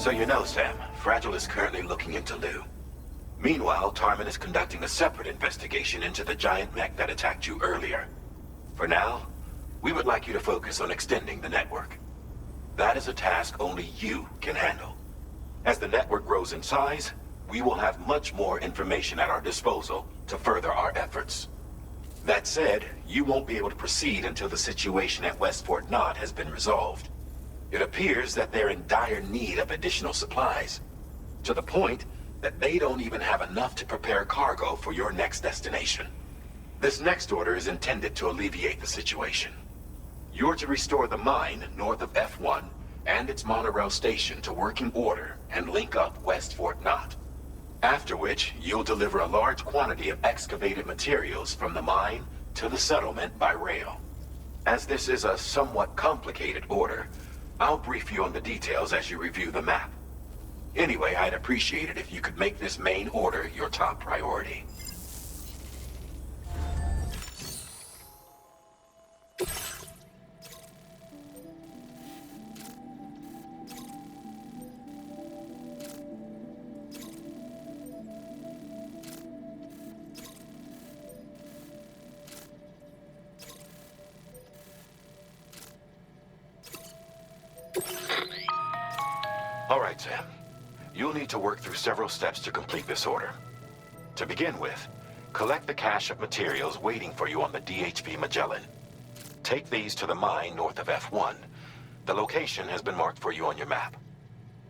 So you know, Sam, Fragile is currently looking into Lou. Meanwhile, Tarman is conducting a separate investigation into the giant mech that attacked you earlier. For now, we would like you to focus on extending the network. That is a task only you can handle. As the network grows in size, we will have much more information at our disposal to further our efforts. That said, you won't be able to proceed until the situation at West Fort Knott has been resolved. It appears that they're in dire need of additional supplies, to the point that they don't even have enough to prepare cargo for your next destination. This next order is intended to alleviate the situation. You're to restore the mine north of F1 and its monorail station to working order and link up West Fort Knott. After which, you'll deliver a large quantity of excavated materials from the mine to the settlement by rail. As this is a somewhat complicated order, I'll brief you on the details as you review the map. Anyway, I'd appreciate it if you could make this main order your top priority. All right, Sam. You'll need to work through several steps to complete this order. To begin with, collect the cache of materials waiting for you on the DHP Magellan. Take these to the mine north of F1. The location has been marked for you on your map.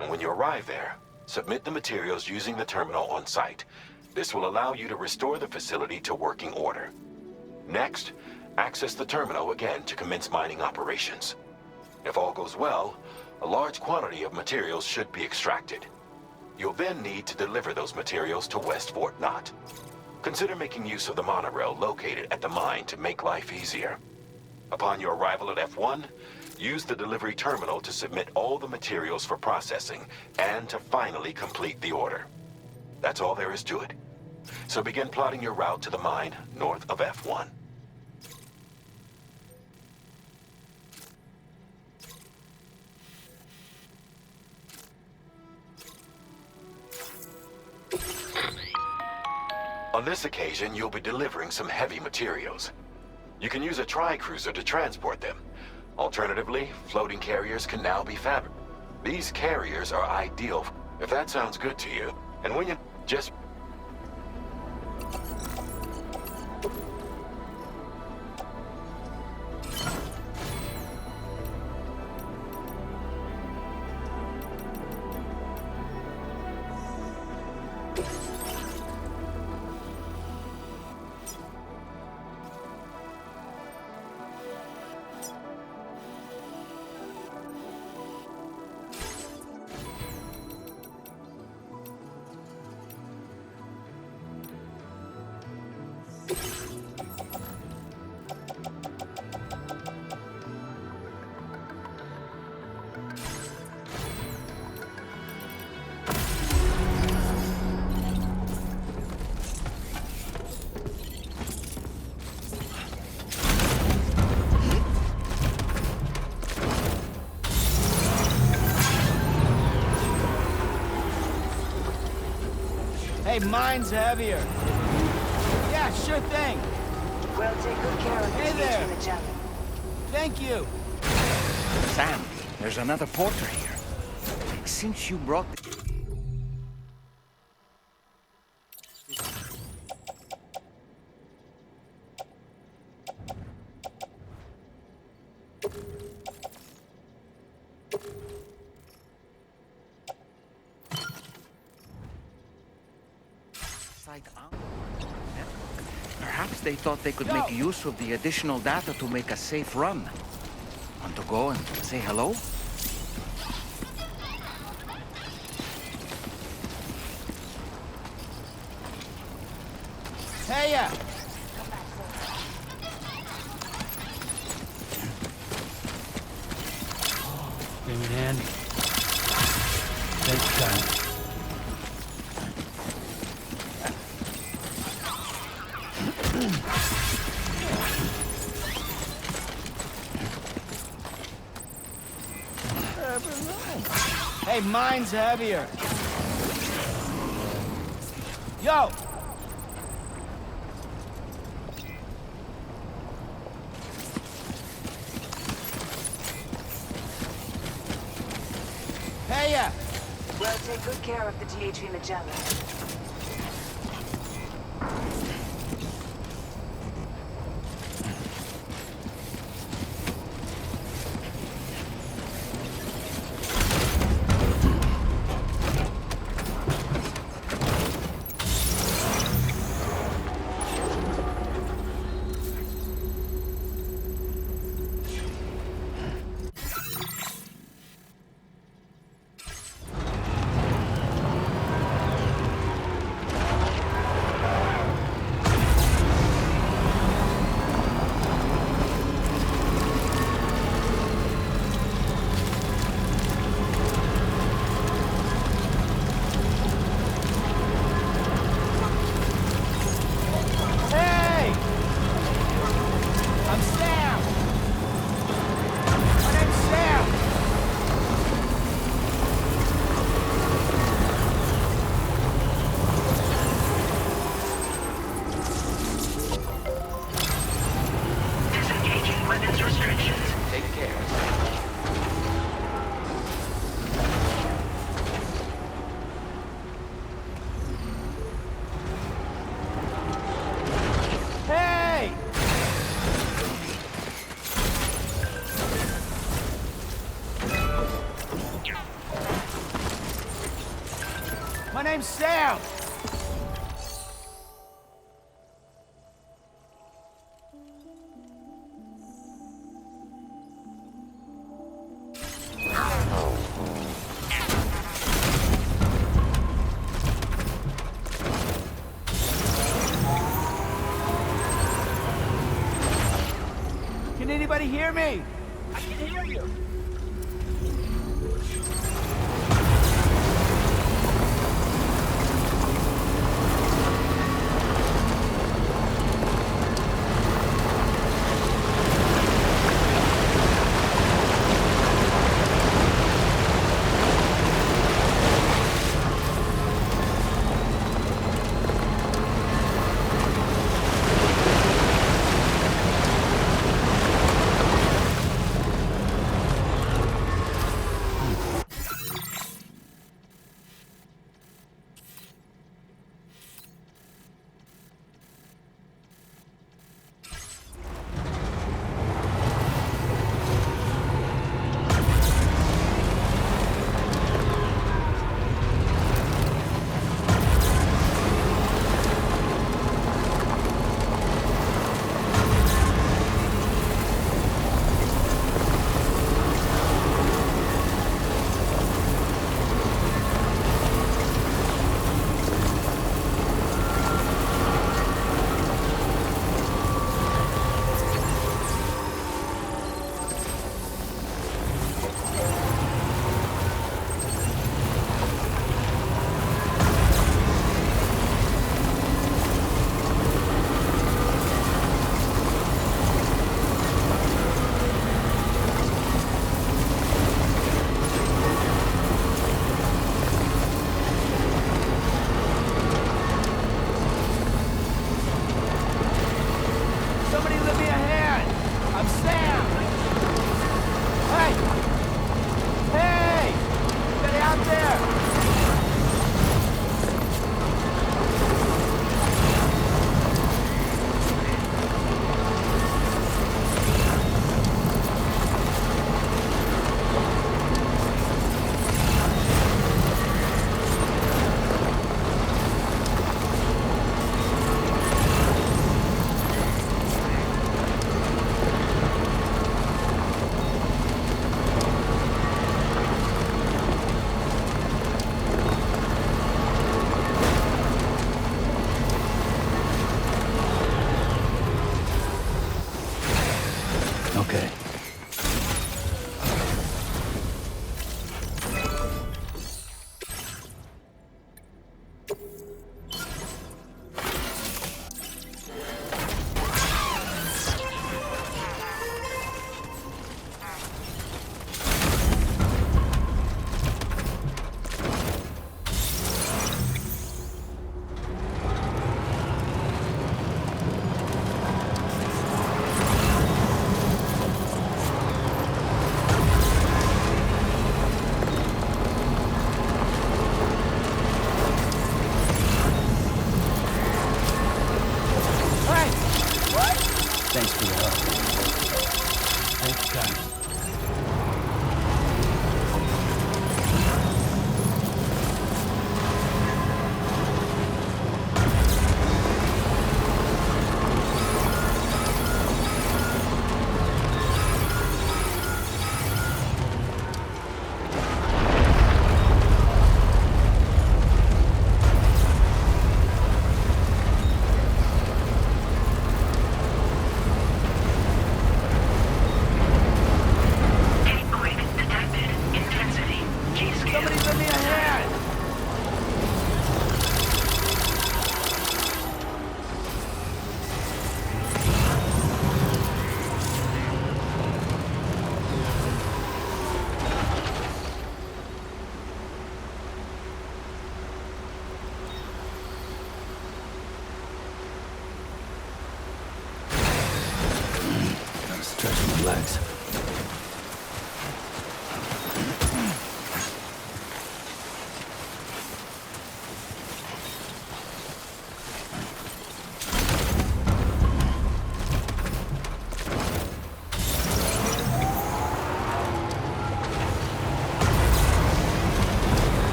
And when you arrive there, submit the materials using the terminal on site. This will allow you to restore the facility to working order. Next, access the terminal again to commence mining operations. If all goes well, a large quantity of materials should be extracted. You'll then need to deliver those materials to West Fort Knott. Consider making use of the monorail located at the mine to make life easier. Upon your arrival at F1, use the delivery terminal to submit all the materials for processing and to finally complete the order. That's all there is to it. So begin plotting your route to the mine north of F1. On this occasion, you'll be delivering some heavy materials. You can use a tri-cruiser to transport them. Alternatively, floating carriers can now be fabricated. These carriers are ideal, if that sounds good to you. And when you just... Hey, mine's heavier. Yeah, sure thing. We'll take good care of Hey the there. future, Magellan. Thank you. Sam, there's another porter here. Since you brought the... Perhaps they thought they could make use of the additional data to make a safe run. Want to go and say hello? Hey, ya! Came in handy. Thanks, guys. Hey, mine's heavier. Yo! Hey, ya! We'll take good care of the THV Magellan. Hey! I'm Sam! My name's Sam! Disengaging weapons restrictions. Take care. Hey! My name's Sam! Can anybody hear me? I can hear you. Somebody lend me a hand! I'm Sam! Hey! Hey! Get out there! Okay. Thanks for your help. Thanks, God. Somebody lend me a hand! Gotta stretch my legs.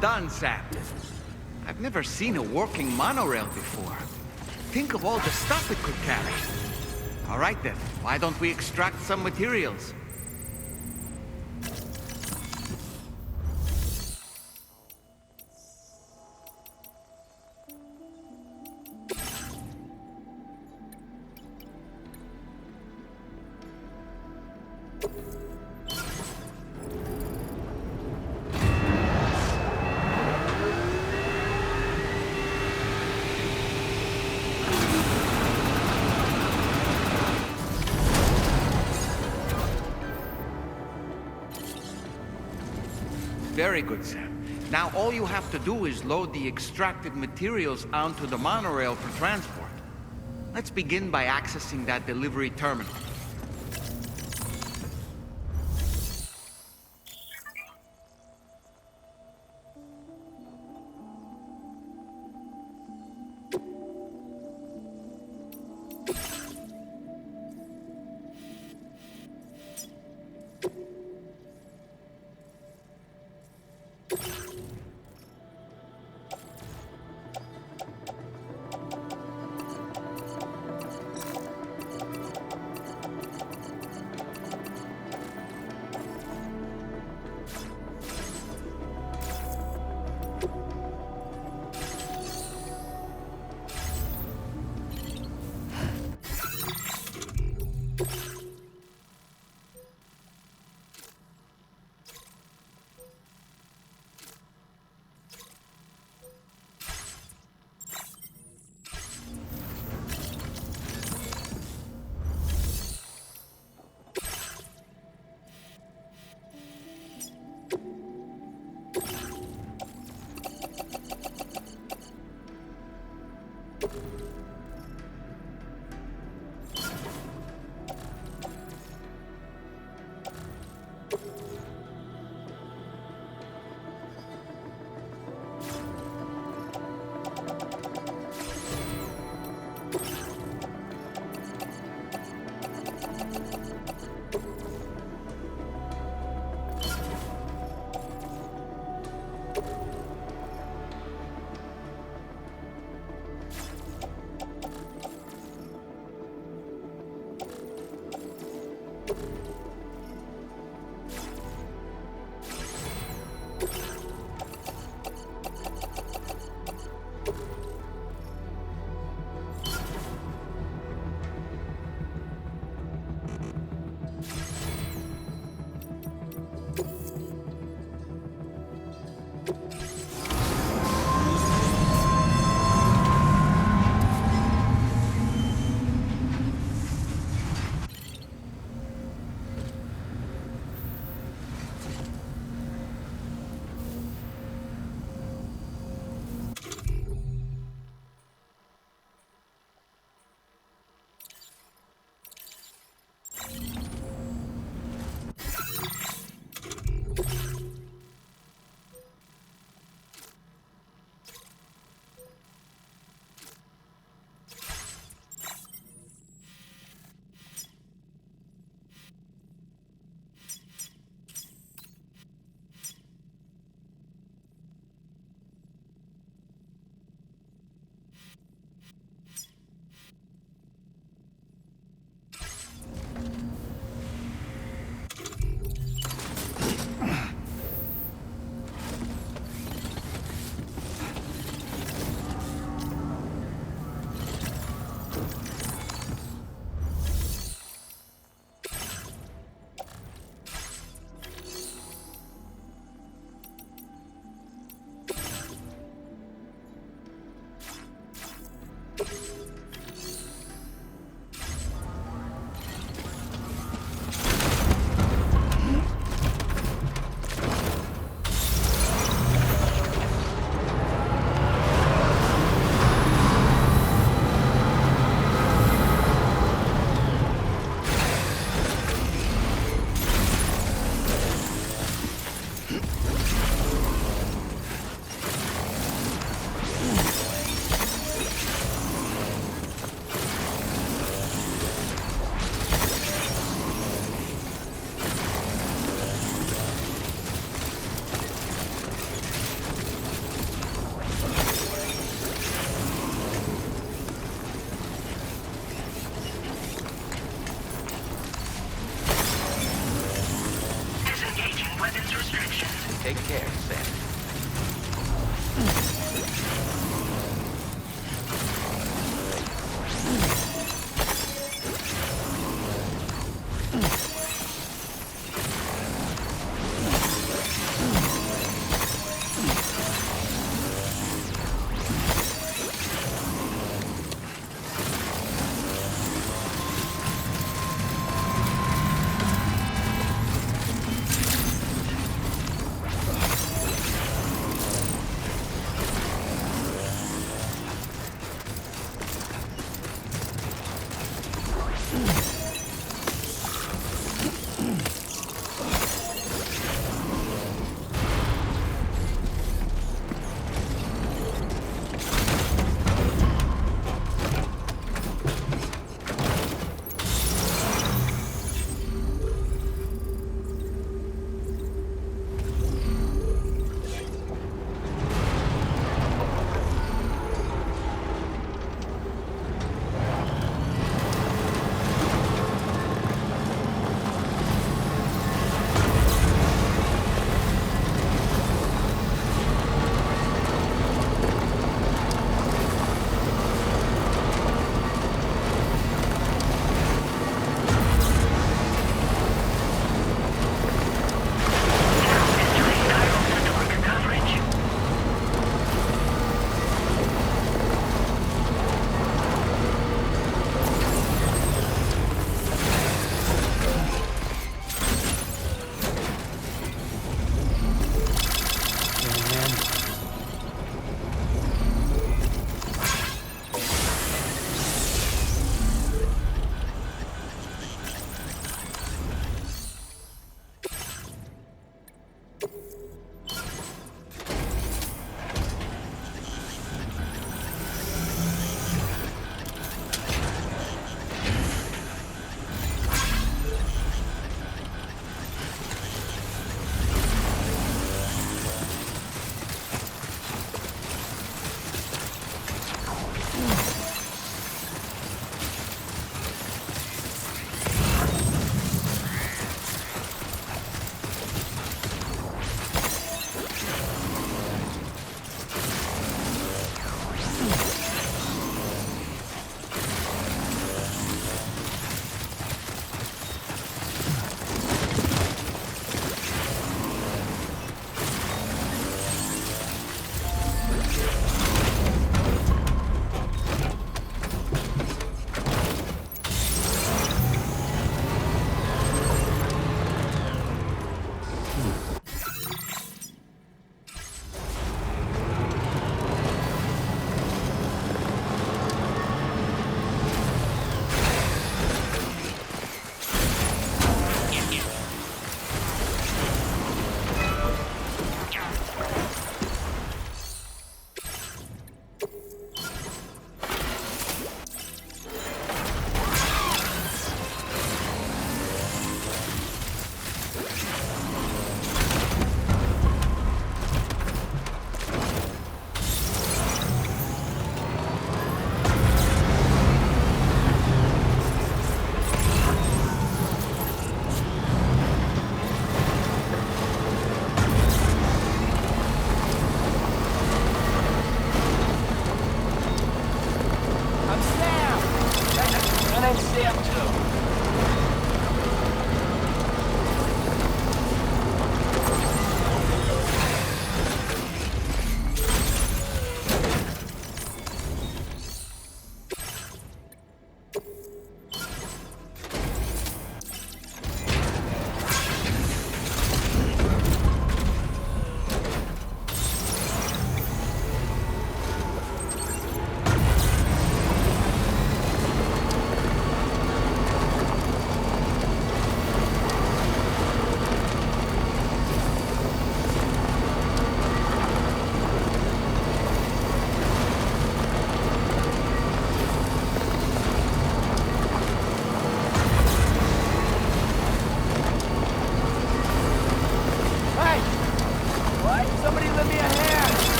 done, Sam. I've never seen a working monorail before. Think of all the stuff it could carry. All right then, why don't we extract some materials? Very good, Sam. Now all you have to do is load the extracted materials onto the monorail for transport. Let's begin by accessing that delivery terminal.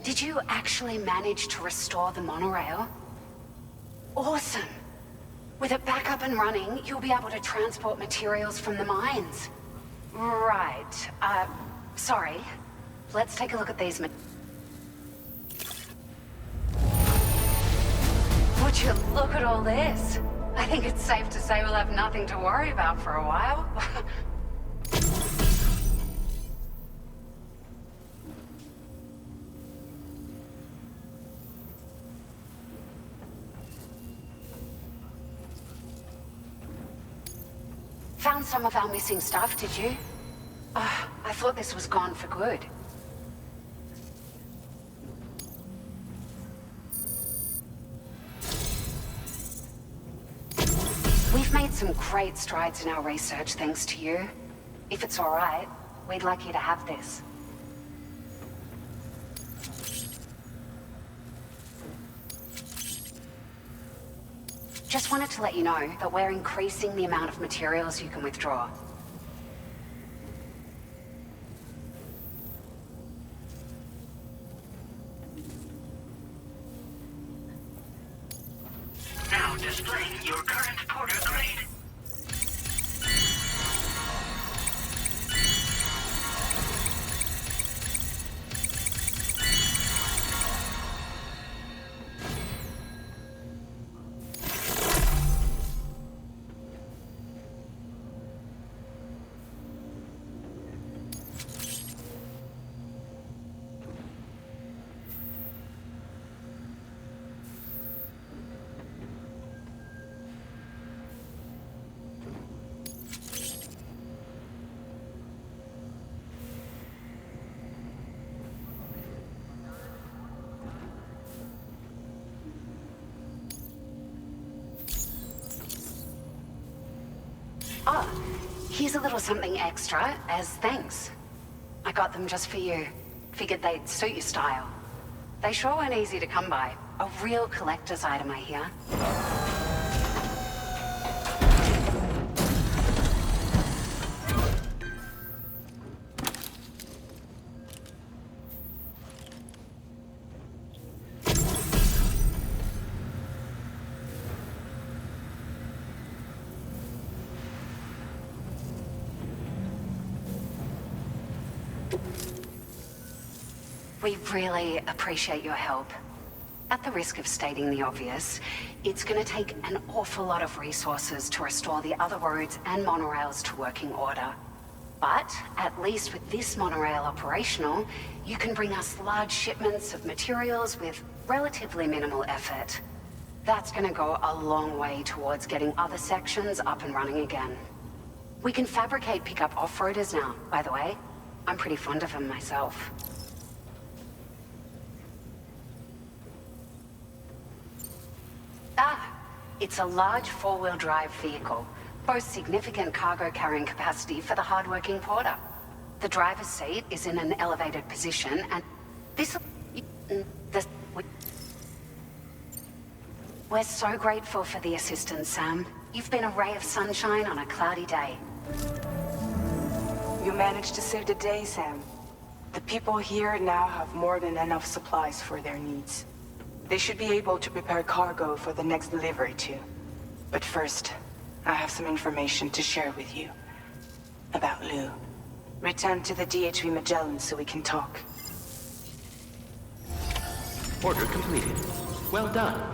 Did you actually manage to restore the monorail? Awesome! With it back up and running, you'll be able to transport materials from the mines. Right. Sorry. Let's take a look at these Would you look at all this? I think it's safe to say we'll have nothing to worry about for a while. Found some of our missing stuff, did you? I thought this was gone for good. We've made some great strides in our research thanks to you. If it's all right, we'd like you to have this. Just wanted to let you know that we're increasing the amount of materials you can withdraw. Now displaying your current porter grade. Ah, here's a little something extra as thanks. I got them just for you. Figured they'd suit your style. They sure weren't easy to come by. A real collector's item, I hear. We really appreciate your help. At the risk of stating the obvious, it's going to take an awful lot of resources to restore the other roads and monorails to working order. But at least with this monorail operational, you can bring us large shipments of materials with relatively minimal effort. That's going to go a long way towards getting other sections up and running again. We can fabricate pickup off-roaders now, by the way. I'm pretty fond of them myself. It's a large four-wheel drive vehicle, boasts significant cargo carrying capacity for the hard-working porter. The driver's seat is in an elevated position, and we're so grateful for the assistance, Sam. You've been a ray of sunshine on a cloudy day. You managed to save the day, Sam. The people here now have more than enough supplies for their needs. They should be able to prepare cargo for the next delivery too. But first, I have some information to share with you. About Lou. Return to the DHV Magellan so we can talk. Order completed. Well done.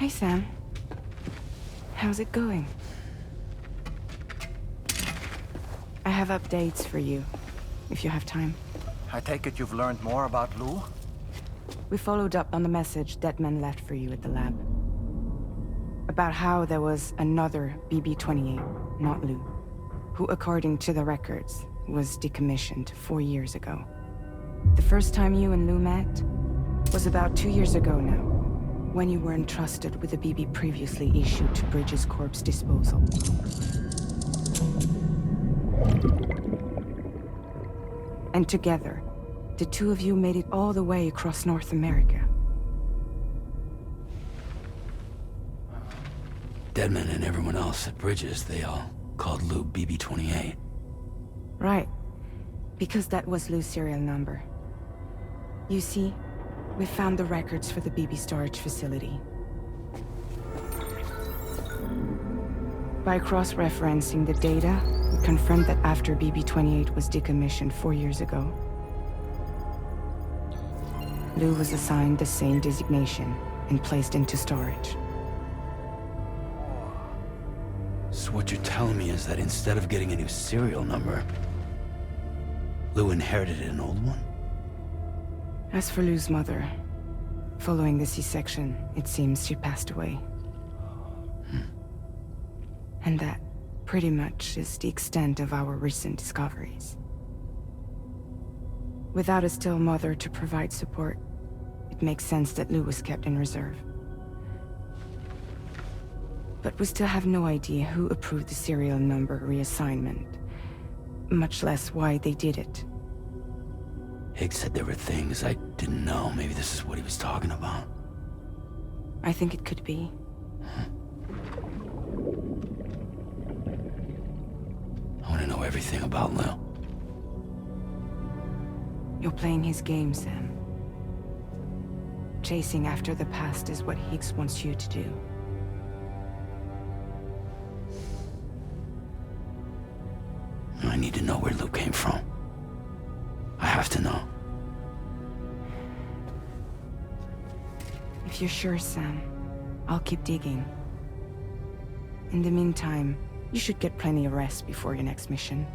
Hey, Sam. How's it going? I have updates for you, if you have time. I take it you've learned more about Lou? We followed up on the message Deadman left for you at the lab. About how there was another BB-28, not Lou, who, according to the records, was decommissioned 4 years ago. The first time you and Lou met was about 2 years ago now, when you were entrusted with a BB previously issued to Bridges Corp's disposal. And together, the two of you made it all the way across North America. Deadman and everyone else at Bridges, they all called Lou BB-28. Right. Because that was Lou's serial number. You see, we found the records for the BB storage facility. By cross-referencing the data, we confirmed that after BB-28 was decommissioned 4 years ago, Lou was assigned the same designation and placed into storage. So what you're telling me is that instead of getting a new serial number, Lou inherited an old one? As for Lou's mother, following the C-section, it seems she passed away. And that, pretty much, is the extent of our recent discoveries. Without a still mother to provide support, it makes sense that Lou was kept in reserve. But we still have no idea who approved the serial number reassignment, much less why they did it. Higgs said there were things I didn't know. Maybe this is what he was talking about. I think it could be. I want to know everything about Lou. You're playing his game, Sam. Chasing after the past is what Higgs wants you to do. I need to know where Lou came from. I have to know. If you're sure, Sam, I'll keep digging. In the meantime, you should get plenty of rest before your next mission.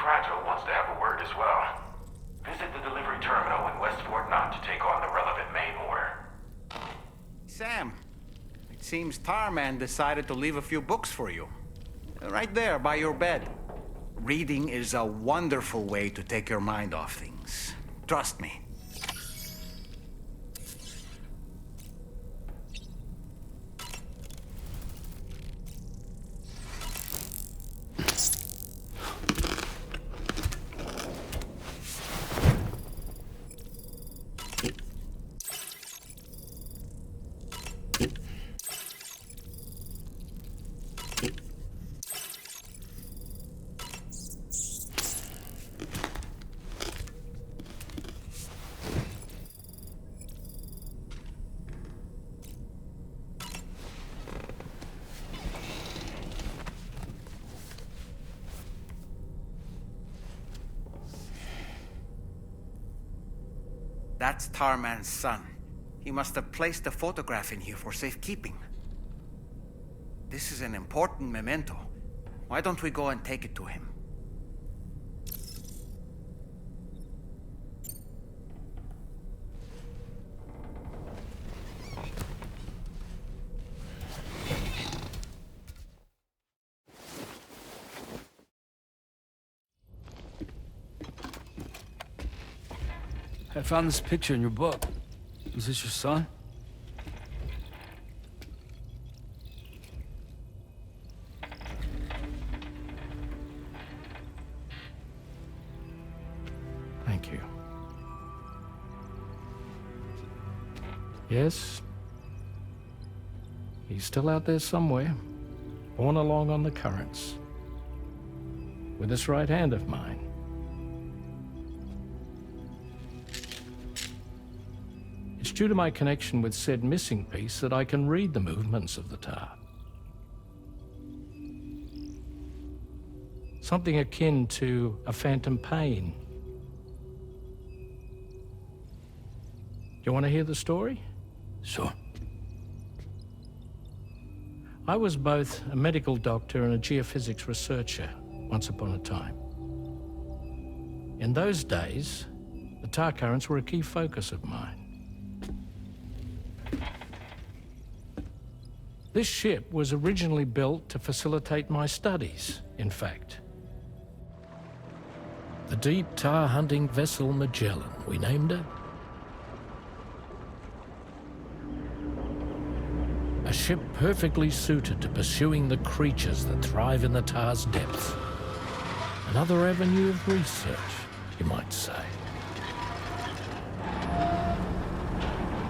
Fragile wants to have a word as well. Visit the delivery terminal in West Fort Knott to take on the relevant main order. Sam, it seems Tarman decided to leave a few books for you. Right there by your bed. Reading is a wonderful way to take your mind off things. Trust me. That's Tarman's son. He must have placed a photograph in here for safekeeping. This is an important memento. Why don't we go and take it to him? I found this picture in your book. Is this your son? Thank you. Yes. He's still out there somewhere, borne along on the currents, with this right hand of mine. It's due to my connection with said missing piece that I can read the movements of the tar. Something akin to a phantom pain. You want to hear the story? Sure. I was both a medical doctor and a geophysics researcher once upon a time. In those days, the tar currents were a key focus of mine. This ship was originally built to facilitate my studies, in fact. The deep tar hunting vessel Magellan, we named her. A ship perfectly suited to pursuing the creatures that thrive in the tar's depths. Another avenue of research, you might say.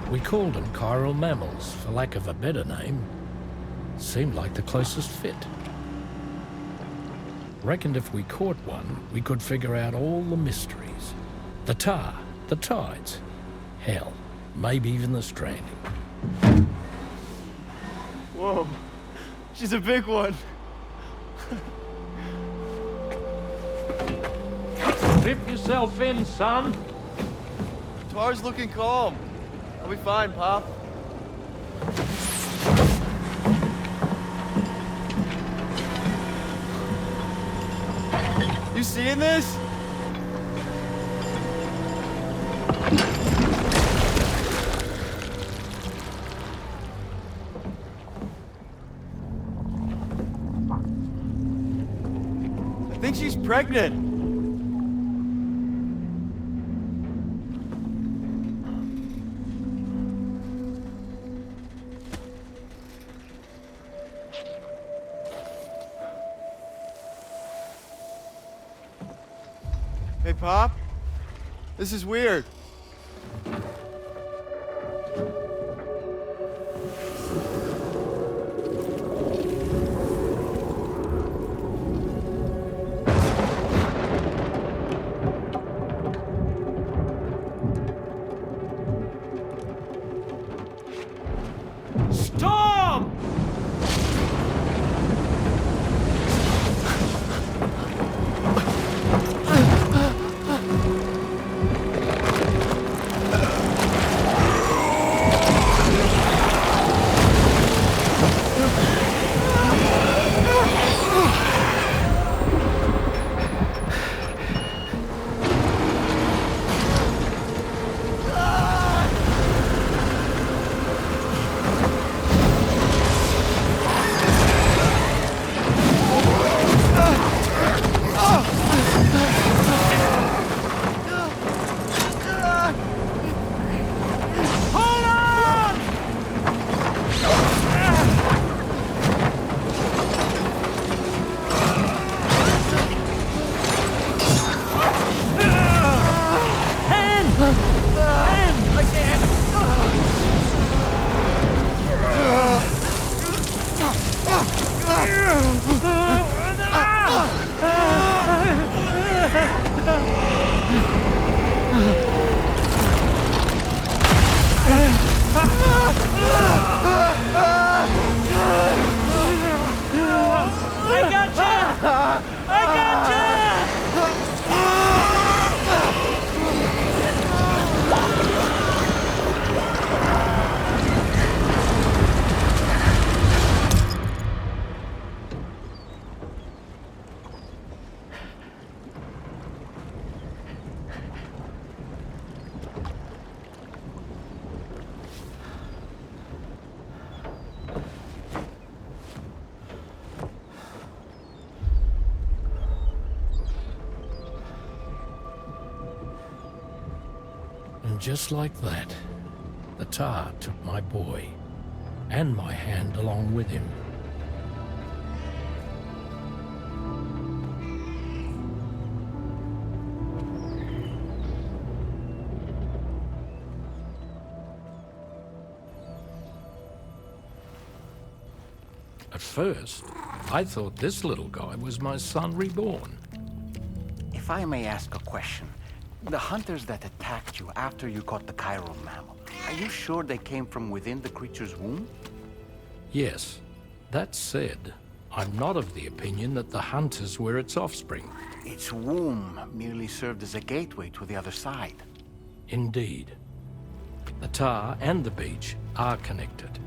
We called them chiral mammals, for lack of a better name. Seemed like the closest fit. Reckoned if we caught one, we could figure out all the mysteries. The tar, the tides, hell, maybe even the stranding. Whoa, she's a big one. Strip yourself in, son. Tar's looking calm. I'll be fine, Pop. You seeing this? I think she's pregnant. Hey, Pop. This is weird. Storm! And just like that, the tar took my boy, and my hand along with him. At first, I thought this little guy was my son reborn. If I may ask a question, the hunters that attacked you after you caught the chiral mammal, are you sure they came from within the creature's womb? Yes. That said, I'm not of the opinion that the hunters were its offspring. Its womb merely served as a gateway to the other side. Indeed. The tar and the beach are connected.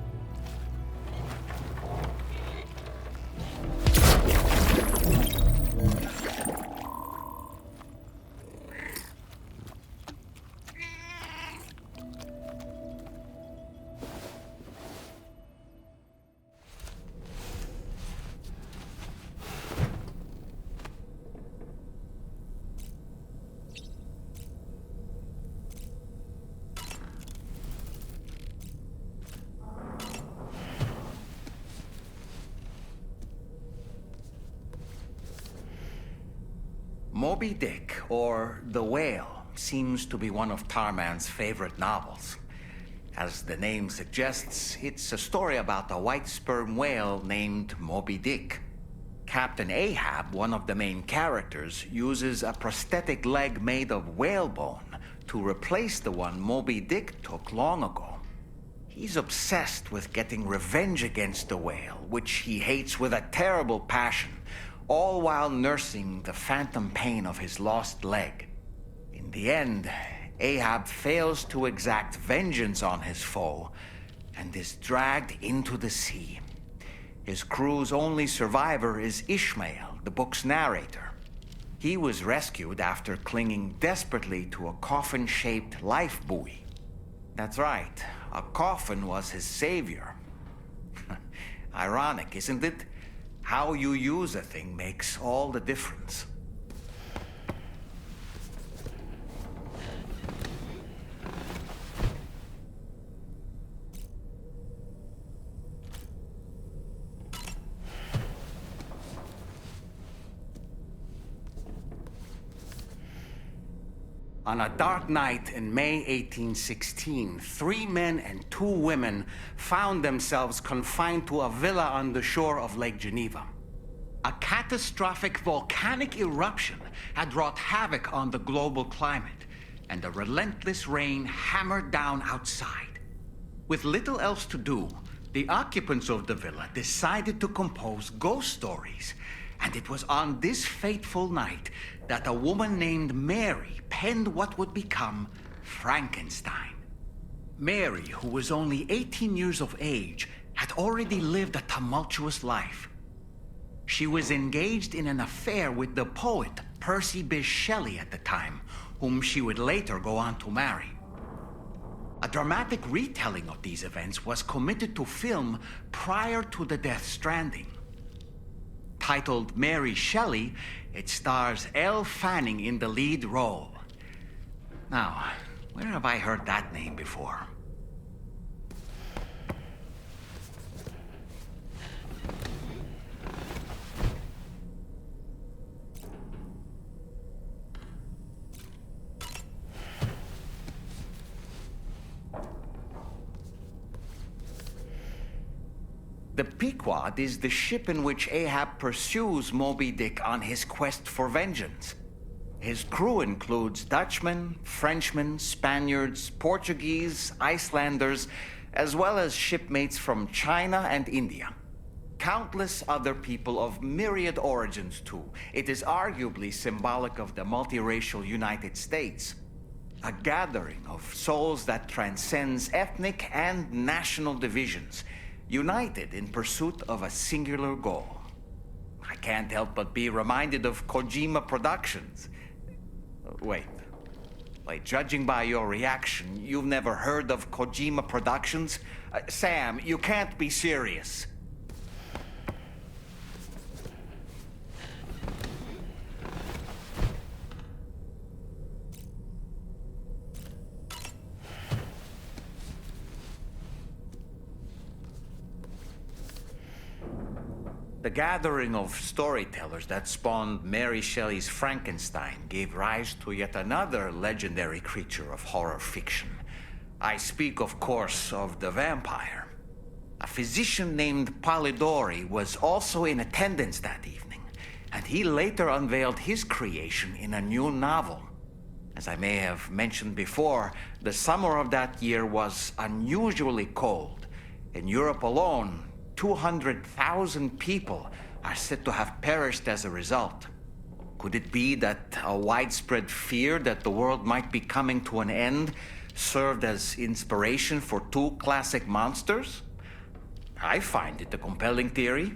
Moby Dick, or The Whale, seems to be one of Tarman's favorite novels. As the name suggests, it's a story about a white sperm whale named Moby Dick. Captain Ahab, one of the main characters, uses a prosthetic leg made of whalebone to replace the one Moby Dick took long ago. He's obsessed with getting revenge against the whale, which he hates with a terrible passion, all while nursing the phantom pain of his lost leg. In the end, Ahab fails to exact vengeance on his foe and is dragged into the sea. His crew's only survivor is Ishmael, the book's narrator. He was rescued after clinging desperately to a coffin-shaped life buoy. That's right, a coffin was his savior. Ironic, isn't it? How you use a thing makes all the difference. On a dark night in May 1816, 3 men and 2 women found themselves confined to a villa on the shore of Lake Geneva. A catastrophic volcanic eruption had wrought havoc on the global climate, and a relentless rain hammered down outside. With little else to do, the occupants of the villa decided to compose ghost stories. And it was on this fateful night that a woman named Mary penned what would become Frankenstein. Mary, who was only 18 years of age, had already lived a tumultuous life. She was engaged in an affair with the poet Percy Bysshe Shelley at the time, whom she would later go on to marry. A dramatic retelling of these events was committed to film prior to the Death Stranding. Titled Mary Shelley, it stars Elle Fanning in the lead role. Now, where have I heard that name before? The Pequod is the ship in which Ahab pursues Moby Dick on his quest for vengeance. His crew includes Dutchmen, Frenchmen, Spaniards, Portuguese, Icelanders, as well as shipmates from China and India. countless other people of myriad origins, too. It is arguably symbolic of the multiracial United States. A gathering of souls that transcends ethnic and national divisions, united in pursuit of a singular goal. I can't help but be reminded of Kojima Productions. Wait, judging by your reaction, you've never heard of Kojima Productions? Sam, you can't be serious. The gathering of storytellers that spawned Mary Shelley's Frankenstein gave rise to yet another legendary creature of horror fiction. I speak, of course, of the vampire. A physician named Polidori was also in attendance that evening, and he later unveiled his creation in a new novel. As I may have mentioned before, the summer of that year was unusually cold. In Europe alone, 200,000 people are said to have perished as a result. Could it be that a widespread fear that the world might be coming to an end served as inspiration for two classic monsters? I find it a compelling theory.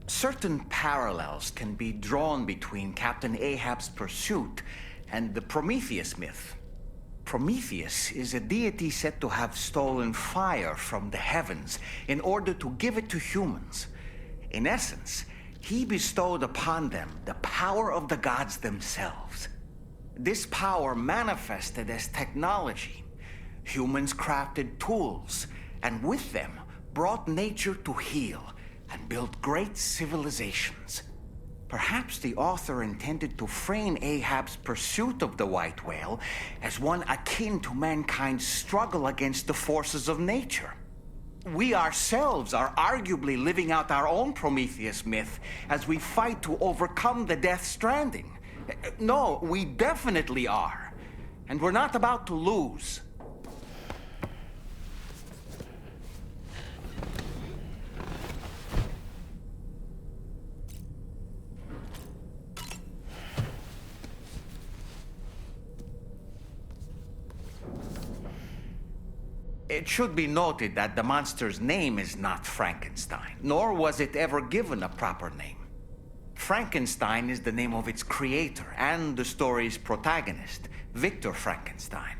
Certain parallels can be drawn between Captain Ahab's pursuit and the Prometheus myth. Prometheus is a deity said to have stolen fire from the heavens in order to give it to humans. In essence, he bestowed upon them the power of the gods themselves. This power manifested as technology. Humans crafted tools, and with them brought nature to heal and built great civilizations. Perhaps the author intended to frame Ahab's pursuit of the white whale as one akin to mankind's struggle against the forces of nature. We ourselves are arguably living out our own Prometheus myth as we fight to overcome the Death Stranding. No, we definitely are. And we're not about to lose. It should be noted that the monster's name is not Frankenstein, nor was it ever given a proper name. Frankenstein is the name of its creator and the story's protagonist, Victor Frankenstein.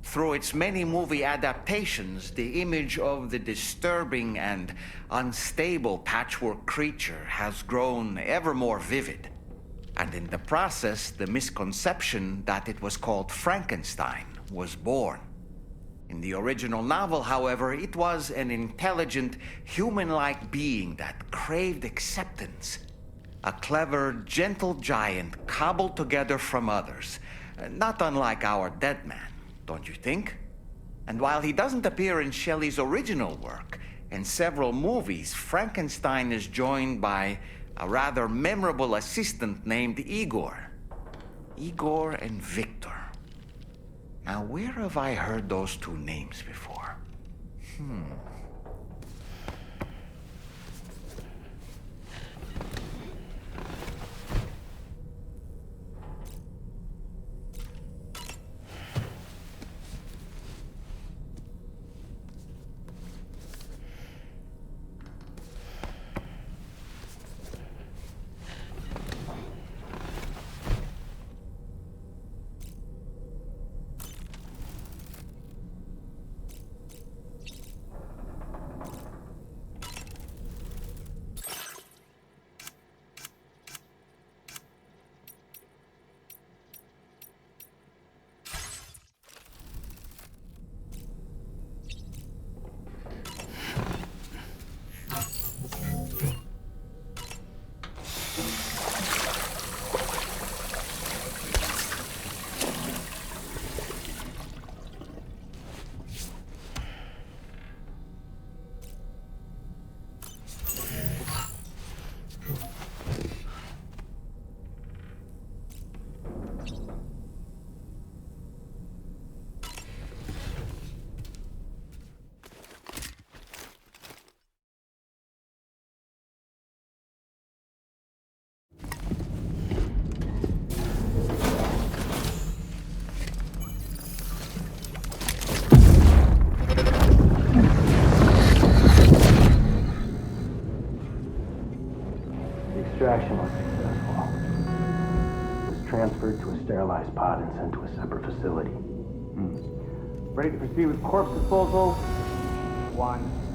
Through its many movie adaptations, the image of the disturbing and unstable patchwork creature has grown ever more vivid. And in the process, the misconception that it was called Frankenstein was born. In the original novel, however, it was an intelligent, human-like being that craved acceptance. A clever, gentle giant cobbled together from others, not unlike our dead man, don't you think? And while he doesn't appear in Shelley's original work, in several movies, Frankenstein is joined by a rather memorable assistant named Igor. Igor and Victor. Now, where have I heard those two names before? Extraction was successful. It was transferred to a sterilized pod and sent to a separate facility. Ready to proceed with corpse disposal? 1.